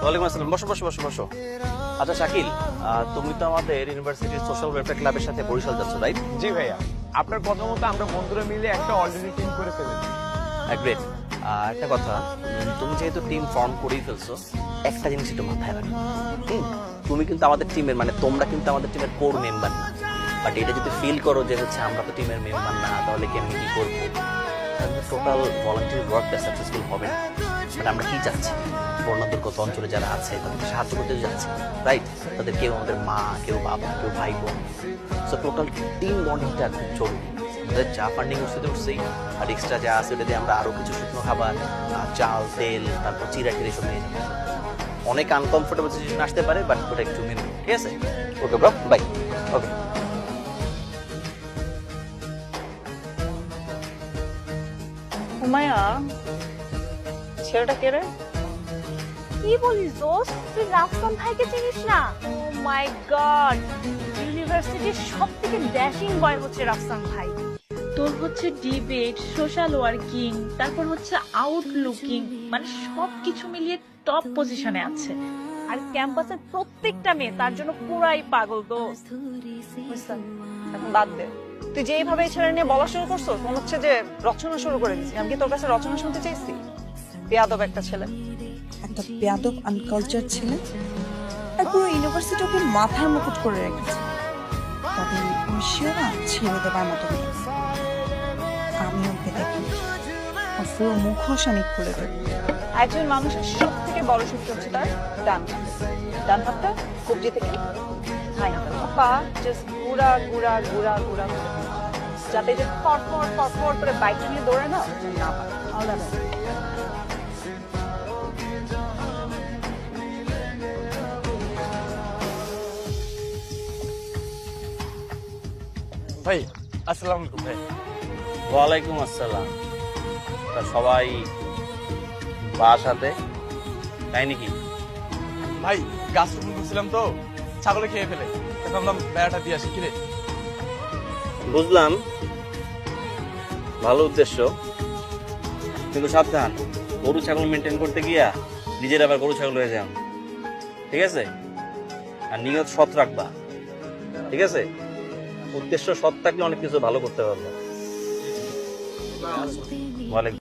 ওয়ালাইকুম আসসালাম, বসো বসো বসো বসো। আচ্ছা শাকিল, তুমি তো আমাদের ইউনিভার্সিটির সোশ্যাল ওয়েলফেয়ার ক্লাবের সাথে বরিশাল যাচ্ছ, রাইট? জি ভাইয়া, আপনার কথা মতো আমরা বন্ধুরা মিলে একটা অলরেডি টিম করে ফেলেছি। গ্রেট। একটা কথা, তুমি যেহেতু টিম ফর্ম করেই ফেলছো, একটা জিনিস একটু মাথায় রাখো। তুমি কিন্তু আমাদের টিমের, মানে তোমরা কিন্তু আমাদের টিমের কোর মেম্বার না। বাট এটা যদি ফিল করো যে হচ্ছে আমরা তো টিমের মেম্বার না, তাহলে কেমনি কি করবো, তাহলে টোটাল ভলান্টিয়ার ওয়ার্কটা সাকসেসফুল হবে না। বাট আমরা কি চাচ্ছি, বন্যা দুর্গত অঞ্চলে যারা আছে তাদেরকে সাহায্য করতে যাচ্ছি, রাইট? তাদের কেউ আমাদের মা, কেউ বাবা, কেউ ভাই বোন। সো টোটাল টিম বন্ডিংটা খুব জরুরি। আমাদের চা ফান্ডিং উঠছেই, আর এক্সট্রা যা আছে ওটা দিয়ে আমরা আরও কিছু শুকনো খাবার, চাল, তেল, তারপর চিরা টিরা সব নিয়ে যাবো। অনেক আনকমফোর্টেবল সিচুয়েশন আসতে পারে, বাট ওটা একটু মেনে, ঠিক আছে? Okay bro, by. ওকে। হুমায়া, ছেলেটা কে রে? কি বলিস দোস্ত, তুই রাফসান ভাইকে চিনিস না? ও মাই গড, ইউনিভার্সিটির সবথেকে ড্যাশিং বয় হচ্ছে রাফসান ভাই। তোর হচ্ছে ডিবেট, সোশ্যাল ওয়ার্কিং, তারপর হচ্ছে আউটলুকিং, মানে সবকিছু মিলিয়ে টপ পজিশনে আছে। আর ক্যাম্পাসের প্রত্যেকটা মেয়ে তার জন্য পুরাই পাগল দোস্ত। বুঝছেন? এখন বাদ দে। তুই যেইভাবে এই ছেলে নিয়ে বলা শুরু করছো, মনে হচ্ছে যে রচনা শুরু করে দিচ্ছি। আমি কি তোর কাছে রচনা শুনতে চাইছি? বেয়াদব একটা ছেলে। একটা বেয়াদব আনকালচার ছেলে, আর পুরো ইউনিভার্সিটি ওকে মাথার মুকুট করে রেখেছে। তবে ঐশ্বরা ছেড়ে দেবার মতো মেয়ে। আমি ওকে দেখি, ওর পুরো মুখোশ আমি খুলে দেবো। একজন মানুষের সব থেকে বড় শক্তি হচ্ছে তার ডান হাত। ডান হাতটা কবজি থেকে হাই হাতের পা জাস্ট গুড়া গুড়া গুড়া গুড়া করে, যাতে যে ফটফট ফটফট করে বাইক নিয়ে দৌড়ে না না পারে। আলাদা ব্যাপার। ভাই আসসালামু আলাইকুম ভাই। ওয়ালাইকুম আসসালাম। তা সবাই বাসাতে, তাই নাকি? ভাই গাছ রোপণ করছিলাম তো, ছাগলে খেয়ে ফেলে, তাই ভাবলাম বেড়াটা দিয়ে আসি। কিরে? বুঝলাম, ভালো উদ্দেশ্য, কিন্তু সাবধান, গরু ছাগল মেনটেন করতে গিয়া নিজের আবার গরু ছাগল হয়ে যান, ঠিক আছে? আর নিয়ত সৎ রাখবা, ঠিক আছে? উদ্দেশ্য সৎ থাকলে অনেক কিছু ভালো করতে পারবো। ওয়ালাইকুম